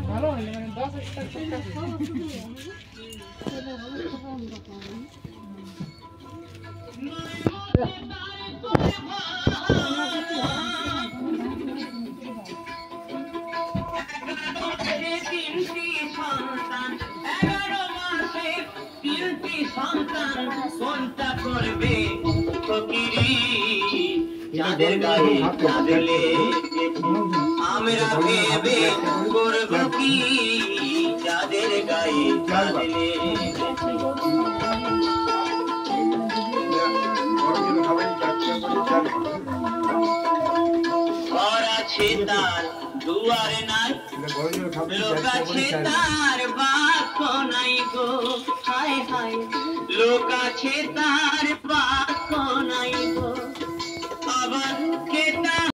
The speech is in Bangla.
ভালো হলে মানে 10 একটা কোনটা করবে ফকিরি যাদের গায়ে চাঁদলে আমরা ভেবে করব কি যাদের গায়ে চাঁদলে ঘর আছে তার দুয়ার নাই লোক আছে তার বাক্য নাই গো হায় হায় লোক আছে তার